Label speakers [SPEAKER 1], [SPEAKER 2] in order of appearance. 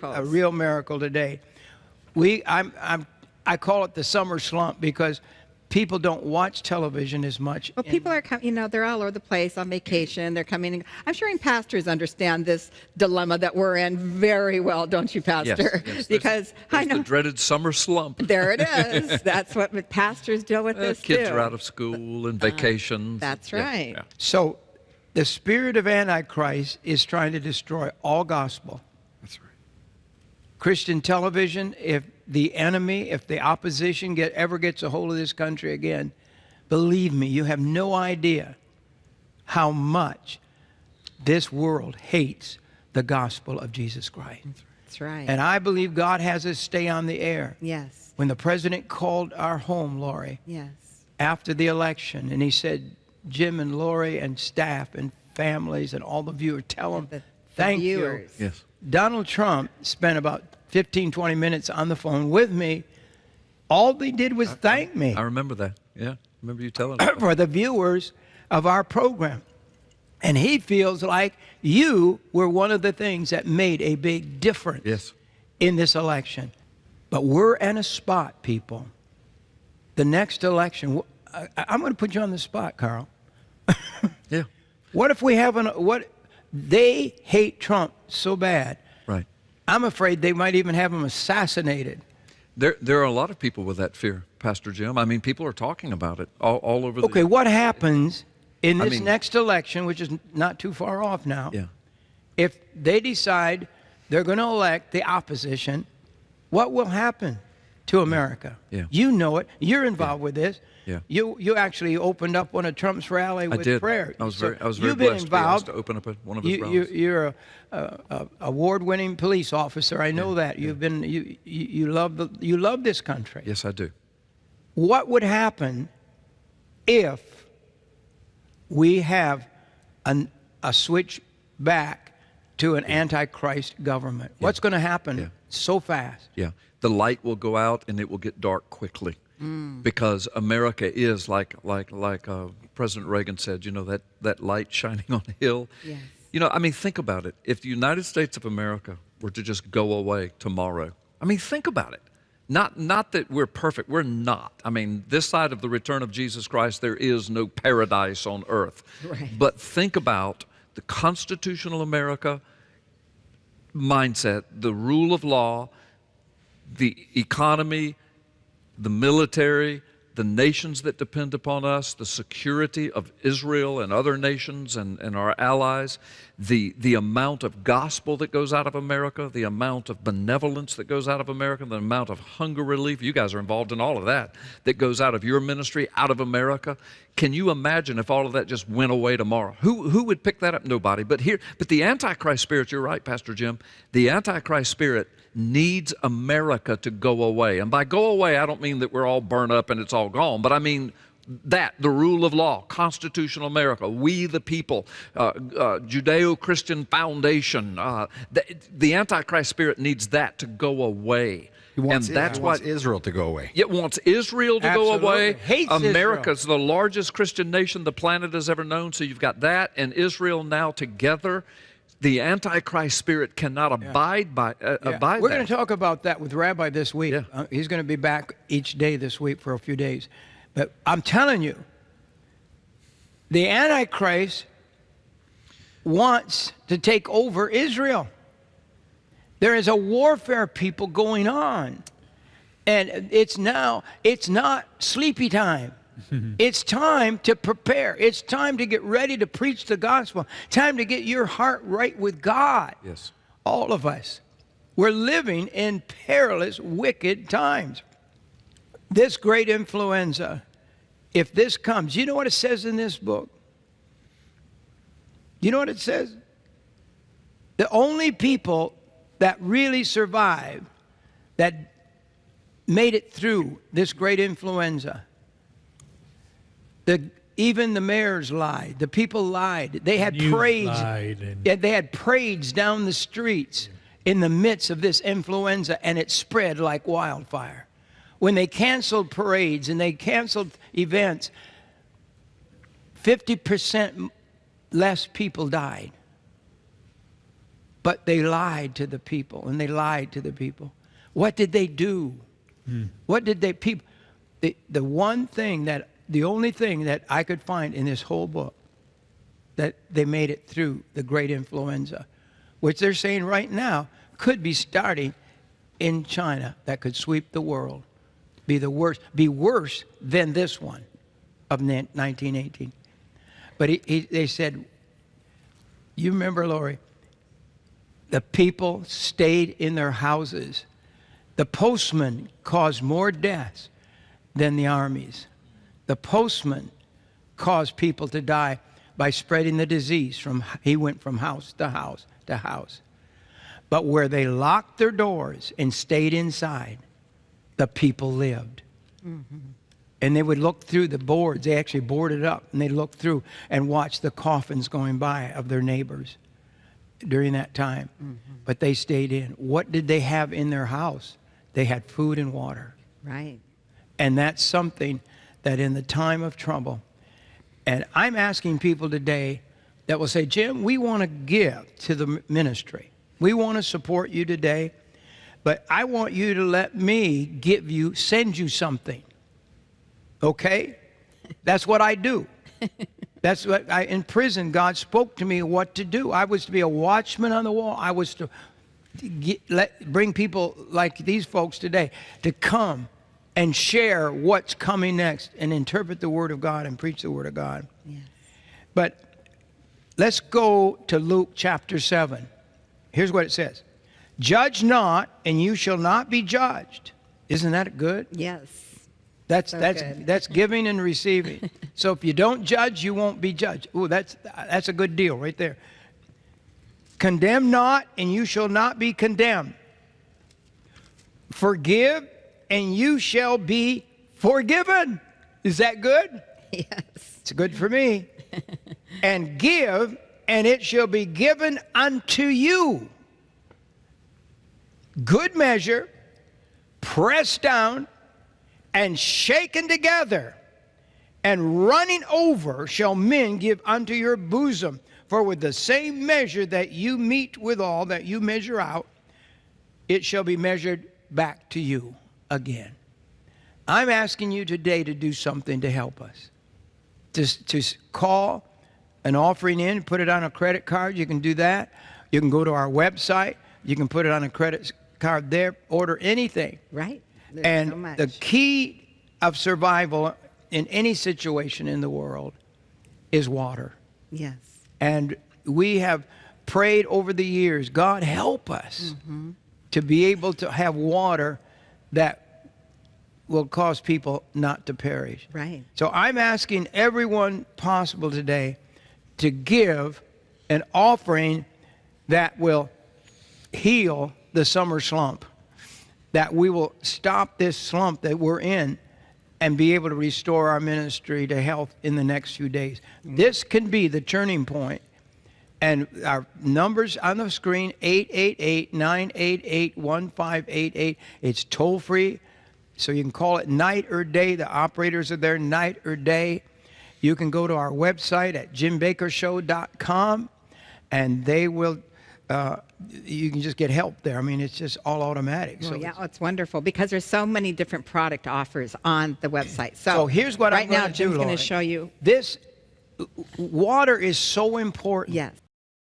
[SPEAKER 1] a real miracle today. I call it the summer slump because people don't watch television as much.
[SPEAKER 2] Well, people are coming, they're all over the place on vacation. They're coming. I'm sure pastors understand this dilemma that we're in very well, don't you, Pastor?
[SPEAKER 3] Yes.
[SPEAKER 2] Because
[SPEAKER 3] there's the dreaded summer slump.
[SPEAKER 2] There it is. That's what pastors deal with this
[SPEAKER 3] kids
[SPEAKER 2] too.
[SPEAKER 3] are out of school and vacations.
[SPEAKER 2] That's right.
[SPEAKER 3] Yeah.
[SPEAKER 1] So the spirit of Antichrist is trying to destroy all gospel.
[SPEAKER 3] That's right.
[SPEAKER 1] Christian television, if the enemy, if the opposition ever gets a hold of this country again, believe me, you have no idea how much this world hates the gospel of Jesus Christ.
[SPEAKER 2] That's right.
[SPEAKER 1] And I believe God has us stay on the air.
[SPEAKER 2] Yes.
[SPEAKER 1] When the president called our home, Lori,
[SPEAKER 2] Yes.
[SPEAKER 1] after the election, and he said, Jim and Lori and staff and families and all the viewers, tell them thank you.
[SPEAKER 3] Yes.
[SPEAKER 1] Donald Trump spent about 15, 20 minutes on the phone with me. All they did was thank me.
[SPEAKER 3] I remember that. Yeah. I remember you telling us.
[SPEAKER 1] For the viewers of our program. And he feels like you were one of the things that made a big difference in this election. But we're in a spot, people. The next election, I'm going to put you on the spot, Carl.
[SPEAKER 3] Yeah.
[SPEAKER 1] What if we have they hate Trump so bad.
[SPEAKER 3] Right.
[SPEAKER 1] I'm afraid they might even have him assassinated.
[SPEAKER 3] There are a lot of people with that fear, Pastor Jim. I mean, people are talking about it all over the...
[SPEAKER 1] Okay, what happens in this next election, which is not too far off now, if they decide they're going to elect the opposition, what will happen to America?
[SPEAKER 3] Yeah.
[SPEAKER 1] You know it. You're involved with this.
[SPEAKER 3] Yeah.
[SPEAKER 1] You actually opened up one of Trump's rally with prayer.
[SPEAKER 3] I was very
[SPEAKER 1] you've
[SPEAKER 3] blessed
[SPEAKER 1] been involved.
[SPEAKER 3] to open up one of his rallies.
[SPEAKER 1] You're a award-winning police officer. I know that. You've been you love this country.
[SPEAKER 3] Yes, I do.
[SPEAKER 1] What would happen if we have a switch back to an antichrist government? What's going to happen so fast?
[SPEAKER 3] Yeah. The light will go out and it will get dark quickly. Because America is like President Reagan said, that light shining on a hill.
[SPEAKER 2] Yes.
[SPEAKER 3] I mean, think about it. If the United States of America were to just go away tomorrow, I mean, think about it. Not that we're perfect. We're not. I mean, this side of the return of Jesus Christ, there is no paradise on earth.
[SPEAKER 2] Right.
[SPEAKER 3] But think about the constitutional America mindset, the rule of law, the economy, the military, the nations that depend upon us, the security of Israel and other nations and our allies, the amount of gospel that goes out of America, the amount of benevolence that goes out of America, the amount of hunger relief, you guys are involved in all of that goes out of your ministry, out of America. Can you imagine if all of that just went away tomorrow? Who would pick that up? Nobody. But the Antichrist spirit, you're right, Pastor Jim, the Antichrist spirit needs America to go away. And by go away, I don't mean that we're all burned up and it's all gone, but I mean the rule of law, constitutional America, we the people, Judeo-Christian foundation. The Antichrist spirit needs that to go away.
[SPEAKER 4] He wants Israel to go away.
[SPEAKER 3] It wants Israel to go away.
[SPEAKER 1] Hates
[SPEAKER 3] America's
[SPEAKER 1] Israel.
[SPEAKER 3] the largest Christian nation the planet has ever known, so you've got that and Israel now together. The Antichrist spirit cannot abide by
[SPEAKER 1] We're going to talk about that with Rabbi this week.
[SPEAKER 3] Yeah.
[SPEAKER 1] He's going to be back each day this week for a few days. But I'm telling you, the Antichrist wants to take over Israel. There is a warfare, people, going on. And it's not sleepy time. It's time to prepare. It's time to get ready to preach the gospel. Time to get your heart right with God.
[SPEAKER 3] Yes.
[SPEAKER 1] All of us. We're living in perilous, wicked times. This great influenza, if this comes, you know what it says in this book? You know what it says? The only people that really survived, that made it through this great influenza, even the mayors lied. The people lied. They had parades. They had parades down the streets in the midst of this influenza, and it spread like wildfire. When they canceled parades and they canceled events, 50% less people died. But they lied to the people, and they lied to the people. What did they do? What did they, people, the only thing that I could find in this whole book, that they made it through the great influenza, which they're saying right now could be starting in China, that could sweep the world, be worse than this one of 1918. But they said, you remember, Lori, the people stayed in their houses. The postman caused more deaths than the armies. The postman caused people to die by spreading the disease. He went from house to house to house. But where they locked their doors and stayed inside, the people lived. Mm-hmm. And they would look through the boards. They actually boarded up, and they'd look through and watch the coffins going by of their neighbors during that time. Mm-hmm. But they stayed in. What did they have in their house? They had food and water.
[SPEAKER 2] Right.
[SPEAKER 1] And that's something that in the time of trouble, and I'm asking people today that will say, Jim, we want to give to the ministry. We want to support you today, but I want you to let me send you something. Okay? That's what I do. That's what in prison, God spoke to me what to do. I was to be a watchman on the wall. I was to bring people like these folks today to come and share what's coming next and interpret the Word of God and preach the Word of God. Yes. But let's go to Luke chapter 7. Here's what it says. Judge not, and you shall not be judged. Isn't that good?
[SPEAKER 2] Yes.
[SPEAKER 1] That's giving and receiving. So if you don't judge, you won't be judged. Ooh, that's a good deal right there. Condemn not, and you shall not be condemned. Forgive, and you shall be forgiven. Is that good?
[SPEAKER 2] Yes.
[SPEAKER 1] It's good for me. And give, and it shall be given unto you. Good measure, pressed down, and shaken together, and running over shall men give unto your bosom. For with the same measure that you mete withal, that you measure out, it shall be measured back to you again. I'm asking you today to do something to help us. To call an offering in, put it on a credit card. You can do that. You can go to our website. You can put it on a credit card there. Order anything.
[SPEAKER 2] Right. There's
[SPEAKER 1] and
[SPEAKER 2] so much.
[SPEAKER 1] The key of survival in any situation in the world is water.
[SPEAKER 2] Yes.
[SPEAKER 1] And we have prayed over the years, God help us to be able to have water that will cause people not to perish.
[SPEAKER 2] Right.
[SPEAKER 1] So I'm asking everyone possible today to give an offering that will heal the summer slump, that we will stop this slump that we're in and be able to restore our ministry to health in the next few days. This can be the turning point. And our numbers on the screen, 888-988-1588. It's toll free, so you can call it night or day. The operators are there night or day. You can go to our website at jimbakkershow.com, and they will, you can just get help there. I mean, it's just all automatic.
[SPEAKER 2] Well,
[SPEAKER 1] so
[SPEAKER 2] yeah, it's wonderful because there's so many different product offers on the website.
[SPEAKER 1] So here's what I'm
[SPEAKER 2] right now,
[SPEAKER 1] going to do,
[SPEAKER 2] Jim's going to
[SPEAKER 1] Lori.
[SPEAKER 2] show you.
[SPEAKER 1] This water is so important.
[SPEAKER 2] Yes.